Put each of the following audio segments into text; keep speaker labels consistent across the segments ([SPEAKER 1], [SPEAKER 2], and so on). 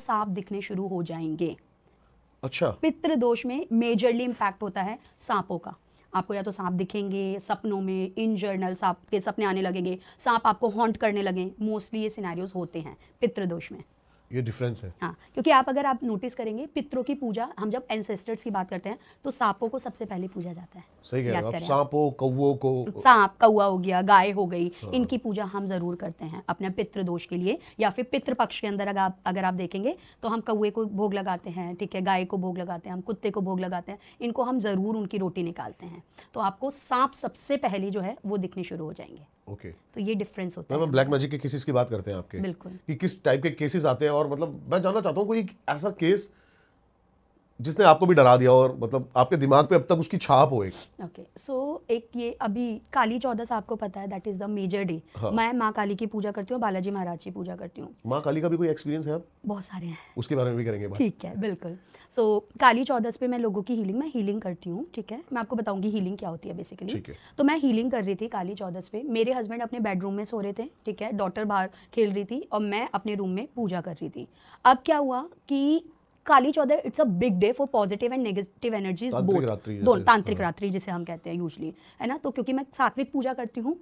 [SPEAKER 1] सांप दिखने शुरू हो जाएंगे।
[SPEAKER 2] अच्छा,
[SPEAKER 1] पितृ दोष में मेजरली इंपैक्ट होता है सांपों का। आपको या तो सांप दिखेंगे सपनों में, इन जर्नल सांप के सपने आने लगेंगे, सांप आपको हॉन्ट करने लगे, मोस्टली ये सिनेरियोज होते हैं पितृ दोष में।
[SPEAKER 2] ये डिफरेंस है।
[SPEAKER 1] हाँ, क्योंकि अगर आप नोटिस करेंगे पितरों की पूजा, हम जब एंसेस्टर्स की बात करते हैं तो सांपों को सबसे पहले पूजा जाता है।
[SPEAKER 2] सही कह रहे
[SPEAKER 1] याद
[SPEAKER 2] हो आप,
[SPEAKER 1] करें आप।
[SPEAKER 2] सांपों कौवों को,
[SPEAKER 1] सांप कौवा हो गया, गाय हो गई, इनकी पूजा हम जरूर करते हैं अपने पितृ दोष के लिए। या फिर पितृ पक्ष के अंदर अगर आप देखेंगे तो हम कौवे को भोग लगाते हैं, ठीक है, गाय को भोग लगाते हैं, हम कुत्ते को भोग लगाते हैं, इनको हम जरूर उनकी रोटी निकालते हैं। तो आपको सांप सबसे पहले जो है वो दिखने शुरू हो जाएंगे।
[SPEAKER 2] ओके।
[SPEAKER 1] तो ये डिफरेंस होता है।
[SPEAKER 2] मैं ब्लैक मैजिक के केसेस की बात करते हैं आपके,
[SPEAKER 1] बिल्कुल,
[SPEAKER 2] कि किस टाइप के केसेस आते हैं, और मतलब मैं जानना चाहता हूँ कोई ऐसा केस जिसने आपको भी डरा दिया और मतलब आपके दिमाग पे अब तक उसकी छाप हो एक।
[SPEAKER 1] ओके, सो एक ये अभी काली चौदस आपको पता है, that is the major day. मैं माँ काली की पूजा करती हूँ, बालाजी महाराज की पूजा करती हूँ।
[SPEAKER 2] माँ काली का भी कोई एक्सपीरियंस है आप?
[SPEAKER 1] बहुत सारे हैं,
[SPEAKER 2] उसके बारे में भी करेंगे बात।
[SPEAKER 1] ठीक है, बिल्कुल। सो काली चौदस पे मैं लोगों की मैं हीलिंग करती हूँ, ठीक है। मैं आपको बताऊंगी हीलिंग क्या होती है बेसिकली।
[SPEAKER 2] ठीक है।
[SPEAKER 1] तो मैं हीलिंग कर रही थी काली चौदस पे, मेरे हस्बैंड अपने बेडरूम में सो रहे थे, ठीक है, डॉटर बाहर खेल रही थी और मैं अपने रूम में पूजा कर रही थी। अब क्या हुआ कि Kali Chaudas it's a big day for positive and negative energies both, तांत्रिक रात्रि जिसे हम कहते हैं यूजली, है ना। तो क्योंकि मैं सात्विक पूजा करती हूँ,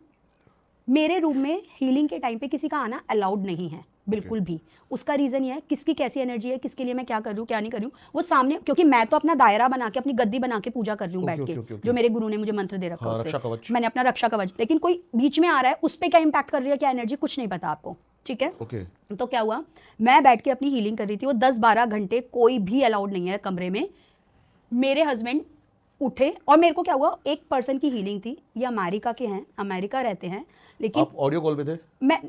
[SPEAKER 1] मेरे रूम में हीलिंग के टाइम पे किसी का आना अलाउड नहीं है बिल्कुल भी। उसका रीजन ये है किसकी कैसी एनर्जी है, किसके लिए मैं क्या कर रही हूँ क्या नहीं कर रही हूँ, वो सामने, क्योंकि मैं तो अपना दायरा बना के अपनी गद्दी बना के पूजा कर रही हूँ बैठ के, जो मेरे गुरु ने मुझे मंत्र दे रखा है उससे मैंने अपना रक्षा कवच, लेकिन कोई बीच में आ रहा है, उस पर क्या इंपैक्ट कर रही है क्या एनर्जी, कुछ नहीं पता आपको, ठीक है। तो क्या हुआ, मैं बैठ के अपनी हीलिंग कर रही थी, वो 10-12 घंटे कोई भी अलाउड नहीं है कमरे में। मेरे हस्बैंड उठे और मेरे को क्या हुआ, एक पर्सन की हीलिंग थी, ये अमेरिका के हैं, अमेरिका रहते हैं, लेकिन
[SPEAKER 2] आप ऑडियो कॉल पे थे?
[SPEAKER 1] मैं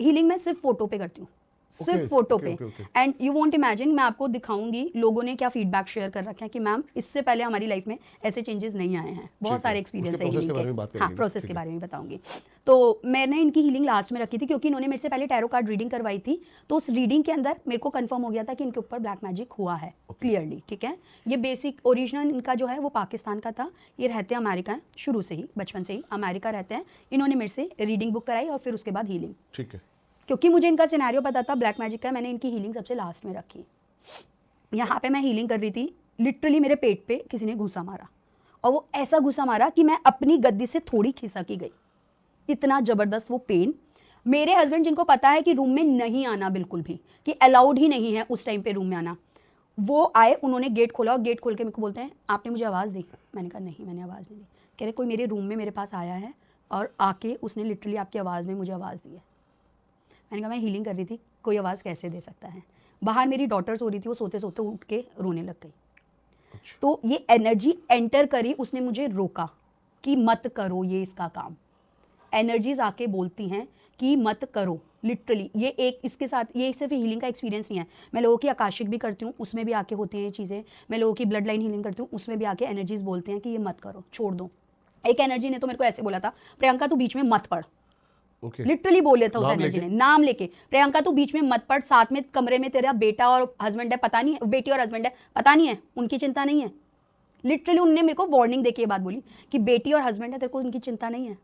[SPEAKER 1] हीलिंग में सिर्फ फोटो पे करती हूँ, सिर्फ फोटो पे। एंड यू वोंट इमेजिन, मैं आपको दिखाऊंगी लोगों ने क्या फीडबैक शेयर कर रखे हैं कि मैम इससे पहले हमारी लाइफ में ऐसे चेंजेस नहीं आए हैं। बहुत सारे एक्सपीरियंस है हीलिंग के। हाँ, प्रोसेस के बारे में बताऊंगी। तो मैंने इनकी हीलिंग लास्ट में रखी थी क्योंकि इन्होंने मेरे से पहले टैरो कार्ड रीडिंग करवाई थी, तो उस रीडिंग के अंदर मेरे को कंफर्म हो गया था कि इनके ऊपर ब्लैक मैजिक हुआ है क्लियरली, ठीक है। ये बेसिक ओरिजिनल इनका जो है वो पाकिस्तान का था, ये रहते हैं अमेरिका, शुरू से ही बचपन से ही अमेरिका रहते हैं। इन्होंने मेरे से रीडिंग बुक कराई और फिर उसके बाद हीलिंग,
[SPEAKER 2] ठीक है।
[SPEAKER 1] क्योंकि मुझे इनका सिनेरियो पता था ब्लैक मैजिक का, मैंने इनकी हीलिंग सबसे लास्ट में रखी। यहाँ पे मैं हीलिंग कर रही थी, लिटरली मेरे पेट पे किसी ने घुसा मारा, और वो ऐसा घुसा मारा कि मैं अपनी गद्दी से थोड़ी खिसकी गई, इतना जबरदस्त वो पेन। मेरे हस्बैंड जिनको पता है कि रूम में नहीं आना बिल्कुल भी, कि अलाउड ही नहीं है उस टाइम पे रूम में आना, वो आए, उन्होंने गेट खोला और गेट खोल के मेरे को बोलते हैं आपने मुझे आवाज़ दी। मैंने कहा नहीं, मैंने आवाज़ नहीं दी। कह रहे कोई मेरे रूम में मेरे पास आया है और आके उसने लिटरली आपकी आवाज़ में मुझे आवाज़ दी है। मैंने कहा मैं हीलिंग कर रही थी, कोई आवाज़ कैसे दे सकता है। बाहर मेरी डॉटर सो रही थी, वो सोते सोते उठ के रोने लग गई। अच्छा। तो ये एनर्जी एंटर करी, उसने मुझे रोका कि मत करो ये इसका काम। एनर्जीज आके बोलती हैं कि मत करो, लिटरली। ये एक इसके साथ, ये सिर्फ हीलिंग का एक्सपीरियंस नहीं है, मैं लोगों की आकाशिक भी करती हूँ, उसमें भी आके होती हैं ये चीज़ें। मैं लोगों की ब्लड लाइन हीलिंग करती हूँ, उसमें भी आके एनर्जीज बोलते हैं कि ये मत करो, छोड़ दो। एक एनर्जी ने तो मेरे को ऐसे बोला था, प्रियंका तू बीच में मत पढ़, लिटरली बोले था उस एनर्जी ने, नाम लेके, प्रियंका तू बीच में मत पढ़, साथ में कमरे में तेरा बेटा और हस्बैंड है, पता नहीं है, बेटी और हस्बैंड है, पता नहीं है, उनकी चिंता नहीं है। लिटरली उन्होंने मेरे को वार्निंग देके ये बात बोली कि बेटी और हस्बैंड है, तेरे को उनकी चिंता नहीं है।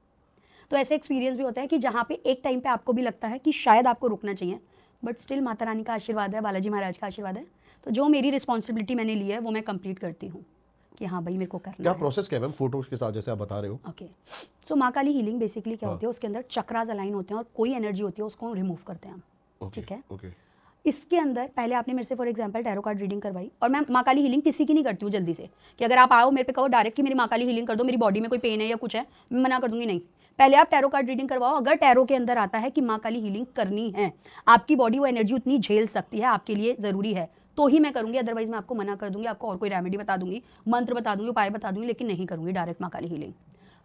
[SPEAKER 1] तो ऐसे एक्सपीरियंस भी होता है कि जहाँ पे एक टाइम पे आपको भी लगता है कि शायद आपको रुकना चाहिए, बट स्टिल माता रानी का आशीर्वाद है, बालाजी महाराज का आशीर्वाद है, तो जो मेरी रिस्पॉन्सिबिलिटी मैंने ली है वो मैं कंप्लीट करती हूँ कि हाँ भाई मेरे को करना है।
[SPEAKER 2] क्या प्रोसेस क्या है मैम फोटोज के साथ जैसे आप बता रहे हो?
[SPEAKER 1] ओके, सो माँ काली हीलिंग बेसिकली क्या होती है, उसके अंदर चक्रास अलाइन होते हैं और कोई एनर्जी होती है उसको रिमूव करते हैं हम, ठीक है। इसके अंदर पहले आपने मेरे से for example tarot card reading करवाई, और मैं माँ काली हीलिंग किसी की नहीं करती हूँ जल्दी से, कि अगर आप आओ मेरे पे कहो डायरेक्ट कि मेरी माँ काली हीलिंग कर दो, मेरी बॉडी में कोई पेन है या कुछ है, मैं मना कर दूंगी, नहीं। पहले आप टैरो कार्ड रीडिंग करवाओ, अगर टैरो के अंदर आता है कि माँ काली हीलिंग करनी है, आपकी बॉडी वो एनर्जी उतनी झेल सकती है, आपके लिए ज़रूरी है, तो ही मैं करूँगी, अदरवाइज मैं आपको मना कर दूंगी, आपको और कोई रेमेडी बता दूंगी, मंत्र बता दूंगी, उपाय बता दूंगी, लेकिन नहीं करूँगी डायरेक्ट माँ काली हीलिंग।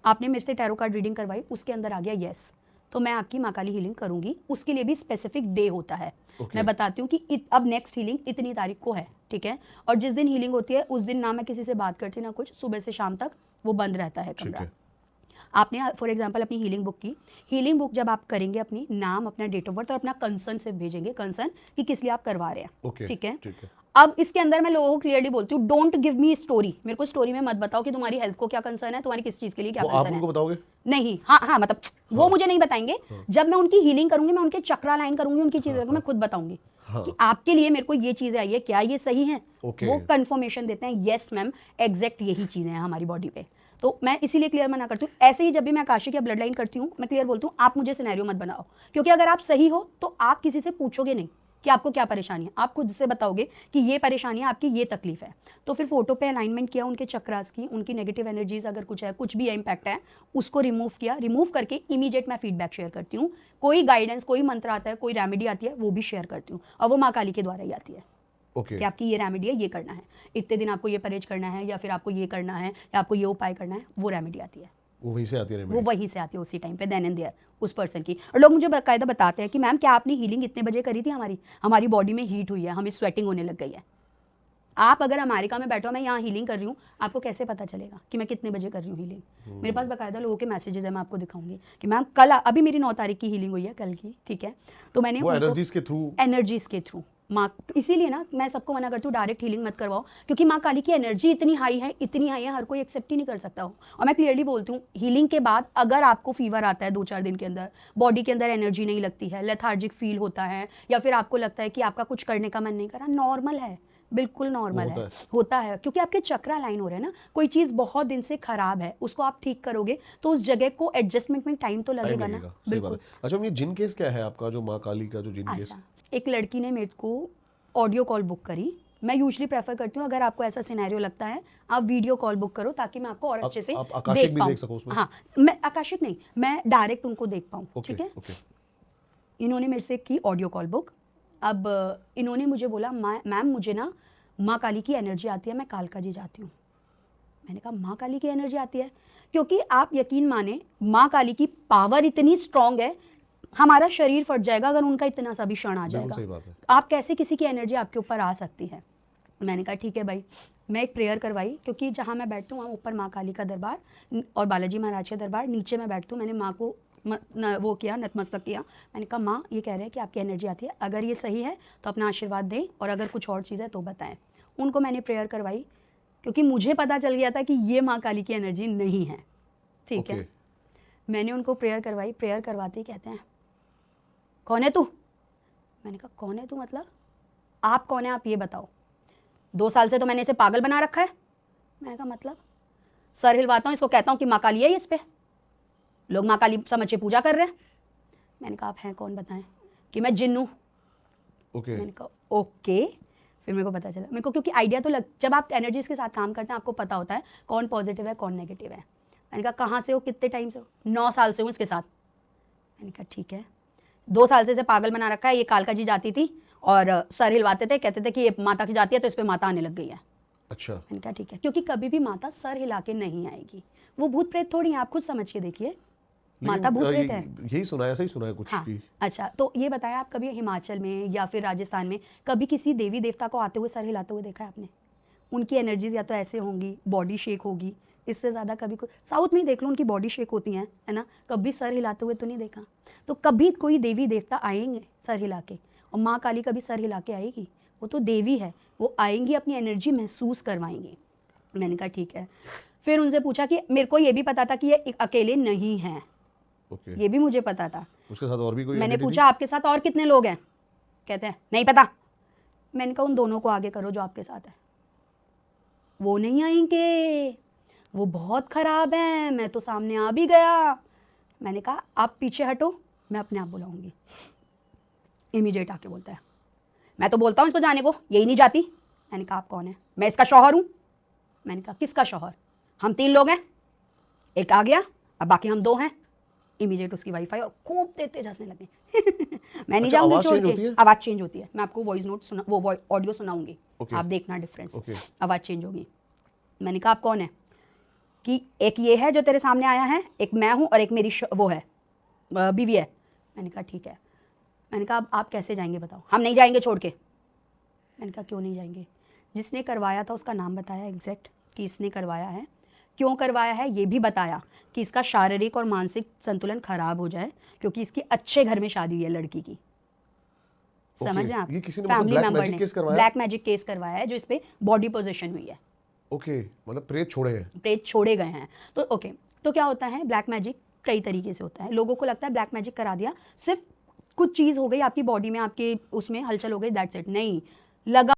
[SPEAKER 1] आपने मेरे से टैरो कार्ड रीडिंग करवाई, उसके अंदर आ गया येस, तो मैं आपकी माँ काली हीलिंग करूँगी। उसके लिए भी स्पेसिफिक डे होता है, मैं बताती हूँ कि अब नेक्स्ट हीलिंग इतनी तारीख को है, ठीक है। और जिस दिन हीलिंग होती है उस दिन ना मैं किसी से बात करती ना कुछ, सुबह से शाम तक वो बंद रहता है कमरा। आपने फॉर एग्जांपल अपनी हीलिंग बुक की, हीलिंग बुक जब आप करेंगे, अपनी नाम, अपना डेट ऑफ बर्थ और अपना कंसर्न से भेजेंगे, कंसर्न कि किस लिए आप करवा रहे हैं, ठीक है। अब इसके अंदर मैं लोगों को क्लियरली बोलती हूँ, डोंट गिव मी स्टोरी, मेरे को स्टोरी में मत बताओ कि तुम्हारी हेल्थ को क्या कंसर्न है, तुम्हारी किस चीज के लिए क्या कंसर्न है, बताओगे नहीं। हाँ, मतलब वो मुझे नहीं बताएंगे, जब मैं उनकी हीलिंग करूंगी, मैं उनके चक्रा लाइन करूंगी, उनकी चीजें मैं खुद बताऊंगी,
[SPEAKER 2] हाँ।
[SPEAKER 1] कि आपके लिए मेरे को ये चीजें आई है, क्या ये सही है?
[SPEAKER 2] Okay.
[SPEAKER 1] वो कंफर्मेशन देते हैं, यस मैम एग्जैक्ट यही चीजें हैं हमारी बॉडी पे। तो मैं इसीलिए क्लियर मना करती हूँ। ऐसे ही जब भी मैं आकाशिक या ब्लड लाइन करती हूँ, मैं क्लियर बोलती हूँ आप मुझे सिनेरियो मत बनाओ, क्योंकि अगर आप सही हो तो आप किसी से पूछोगे नहीं कि आपको क्या परेशानी है, आप खुद से बताओगे कि ये परेशानी है, आपकी ये तकलीफ है। तो फिर फोटो पे अलाइनमेंट किया उनके चक्रास की, उनकी नेगेटिव एनर्जीज अगर कुछ है, कुछ भी इम्पैक्ट है, उसको रिमूव किया। रिमूव करके इमीडिएट मैं फीडबैक शेयर करती हूँ। कोई गाइडेंस, कोई मंत्र आता है, कोई रेमेडी आती है, वो भी शेयर करती हूँ, और वो माँ काली के द्वारा ही आती है।
[SPEAKER 2] ओके
[SPEAKER 1] कि आपकी ये रेमेडी है, ये करना है, इतने दिन आपको ये परहेज करना है, या फिर आपको ये करना है, या आपको ये उपाय करना है, वो रेमेडी आती है।
[SPEAKER 2] वो वहीं से आती है
[SPEAKER 1] वो
[SPEAKER 2] रेमेडी?
[SPEAKER 1] वहीं से आती है उसी टाइम पे, देन एंड देयर उस पर्सन की। और लोग मुझे बाकायदा बताते हैं कि मैम क्या आपने हीलिंग इतने बजे करी थी? हमारी बॉडी में हीट हुई है, हमें स्वेटिंग होने लग गई है। आप अगर अमेरिका में बैठो, मैं यहाँ हीलिंग कर रही हूँ, आपको कैसे पता चलेगा कि मैं कितने बजे कर रही हूँ हीलिंग? मेरे पास बाकायदा लोगों के मैसेजेस है, मैं आपको दिखाऊंगी कि मैम कल, अभी मेरी 9 तारीख की हीलिंग हुई है, कल की, ठीक है? तो मैंने
[SPEAKER 2] वो
[SPEAKER 1] उनको
[SPEAKER 2] एनर्जीज के थ्रू
[SPEAKER 1] माँ, इसीलिए ना मैं सबको मना करती हूँ डायरेक्ट हीलिंग मत करवाओ, क्योंकि माँ काली की एनर्जी इतनी हाई है, इतनी हाई है, हर कोई एक्सेप्ट ही नहीं कर सकता हो। और मैं क्लियरली बोलती हूँ, हीलिंग के बाद अगर आपको फीवर आता है 2-4 दिन के अंदर, बॉडी के अंदर एनर्जी नहीं लगती है, लेथार्जिक फील होता है, या फिर आपको लगता है कि आपका कुछ करने का मन नहीं कर रहा, नॉर्मल है, बिल्कुल नॉर्मल है, होता है, क्योंकि आपके चक्रा लाइन हो रहे हैं ना। कोई चीज़ बहुत दिन से खराब है, उसको आप ठीक करोगे तो उस जगह को एडजस्टमेंट में टाइम तो लगेगा ना।
[SPEAKER 2] सही बात है। अच्छा, ये जिन केस क्या है आपका, जो माँ काली का जो जिन केस?
[SPEAKER 1] अच्छा, एक लड़की ने मेरे को ऑडियो कॉल बुक करी। मैं यूजुअली प्रेफर करती हूँ, अगर आपको ऐसा सिनेरियो लगता है, आप वीडियो कॉल बुक करो, ताकि मैं आपको और अच्छे से
[SPEAKER 2] आप आकाशिक भी देख सको उसमें?
[SPEAKER 1] हाँ, मैं आकाशिक नहीं, मैं डायरेक्ट उनको देख पाऊँ, ठीक है? इन्होंने मेरे से की ऑडियो कॉल बुक। अब इन्होंने मुझे बोला, मैम मुझे ना माँ काली की एनर्जी आती है, मैं कालका जी जाती हूँ। मैंने कहा माँ काली की एनर्जी आती है? क्योंकि आप यकीन माने, माँ काली की पावर इतनी स्ट्रांग है, हमारा शरीर फट जाएगा अगर उनका इतना सा भी क्षण आ जाएगा।
[SPEAKER 2] सही बात है।
[SPEAKER 1] आप कैसे किसी की एनर्जी आपके ऊपर आ सकती है? मैंने कहा ठीक है भाई। मैं एक प्रेयर करवाई, क्योंकि जहाँ मैं बैठती हूँ वहाँ ऊपर माँ काली का दरबार और बालाजी महाराज का दरबार, नीचे मैं बैठती हूँ। मैंने माँ को वो किया, नतमस्तक किया। मैंने कहा माँ ये कह रहे हैं कि आपकी एनर्जी आती है, अगर ये सही है तो अपना आशीर्वाद दें, और अगर कुछ और चीज़ है तो बताएं। उनको मैंने प्रेयर करवाई, क्योंकि मुझे पता चल गया था कि ये माँ काली की एनर्जी नहीं है, ठीक है? मैंने उनको प्रेयर करवाई। प्रेयर करवाते ही कहते हैं, कौन है तू? मैंने कहा कौन है तू मतलब? आप कौन है, आप ये बताओ। 2 साल से तो मैंने इसे पागल बना रखा है। मैंने कहा मतलब? सर हिलवाता हूँ, इसको कहता हूँ कि माँ काली है इस पे, लोग माँ काली समझ के पूजा कर रहे हैं। मैंने कहा आप हैं कौन, बताएं। कि मैं जिन्न हूँ। मैंने कहा ओके। फिर मेरे को पता चला, मेरे को क्योंकि आइडिया तो जब आप एनर्जीज के साथ काम करते हैं आपको पता होता है कौन पॉजिटिव है कौन नेगेटिव है। मैंने कहा कहाँ से हो, कितने टाइम से हो? 9 साल से हूँ इसके साथ। मैंने कहा ठीक है, 2 साल से इसे पागल बना रखा है, ये कालका जी जाती थी और सर हिलवाते थे, कहते थे कि ये माता की जाती है तो इस पर माता आने लग गई है।
[SPEAKER 2] अच्छा।
[SPEAKER 1] मैंने कहा ठीक है, क्योंकि कभी भी माता सर हिला के नहीं आएगी, वो भूत प्रेत थोड़ी है, आप खुद समझ के देखिए, माता भूत प्रेत है।
[SPEAKER 2] यही सुना है, ऐसा ही सुना है कुछ।
[SPEAKER 1] हाँ, अच्छा तो ये बताया, आप कभी हिमाचल में या फिर राजस्थान में कभी किसी देवी देवता को आते हुए सर हिलाते हुए देखा है आपने? उनकी एनर्जीज या तो ऐसे होंगी, बॉडी शेक होगी, इससे ज़्यादा कभी कोई, साउथ में ही देख लो उनकी बॉडी शेक होती है ना, कभी सर हिलाते हुए तो नहीं देखा। तो कभी कोई देवी देवता आएंगे सर हिला के, और माँ काली कभी सर हिला के आएगी? वो तो देवी है, वो आएंगी अपनी एनर्जी महसूस करवाएंगी। मैंने कहा ठीक है। फिर उनसे पूछा कि मेरे को ये भी पता था कि ये अकेले नहीं हैं, ये भी मुझे पता था,
[SPEAKER 2] उसके साथ और भी कोई?
[SPEAKER 1] मैंने पूछा आपके साथ और कितने लोग हैं? कहते हैं नहीं पता। मैंने कहा उन दोनों को आगे करो जो आपके साथ है, वो नहीं आएंगे, वो बहुत खराब हैं, मैं तो सामने आ भी गया। मैंने कहा आप पीछे हटो, मैं अपने आप बुलाऊंगी। इमीडिएट आके बोलता है मैं तो बोलता हूँ इसको जाने को, यही नहीं जाती। मैंने कहा आप कौन है? मैं इसका शौहर हूँ। मैंने कहा किसका शौहर? हम 3 लोग हैं, एक आ गया, अब बाकी हम 2 हैं। इमीडिएट उसकी वाईफाई और खूब तेज हंसने लगे। मैं नहीं जाऊंगी छोड़ के। आवाज़ चेंज होती है, मैं आपको वॉइस नोट सुना, वो ऑडियो सुनाऊंगी, आप देखना डिफरेंस। आवाज़ चेंज होगी। मैंने कहा आप कौन है? कि एक ये है जो तेरे सामने आया है, एक मैं हूँ और एक मेरी वो है बीवी है। मैंने कहा ठीक है। मैंने कहा आप कैसे जाएंगे बताओ? हम नहीं जाएंगे छोड़ के। मैंने कहा क्यों नहीं जाएंगे? जिसने करवाया था उसका नाम बताया एग्जैक्ट कि इसने करवाया है, क्यों करवाया है ये भी बताया, कि इसका शारीरिक और मानसिक संतुलन खराब हो जाए, क्योंकि इसकी अच्छे घर में शादी हुई है लड़की की। समझ रहे हैं आप? फैमिली मेंबर ने ब्लैक मैजिक केस करवाया है जो इस पे बॉडी पोजीशन हुई है।
[SPEAKER 2] ओके, मतलब प्रेत छोड़े हैं,
[SPEAKER 1] प्रेत छोड़े गए हैं। तो ओके, तो क्या होता है ब्लैक मैजिक कई तरीके से होता है। लोगों को लगता है ब्लैक मैजिक करा दिया, सिर्फ कुछ चीज़ हो गई आपकी बॉडी में, आपके उसमें हलचल हो गई, दैट्स इट। नहीं, लगा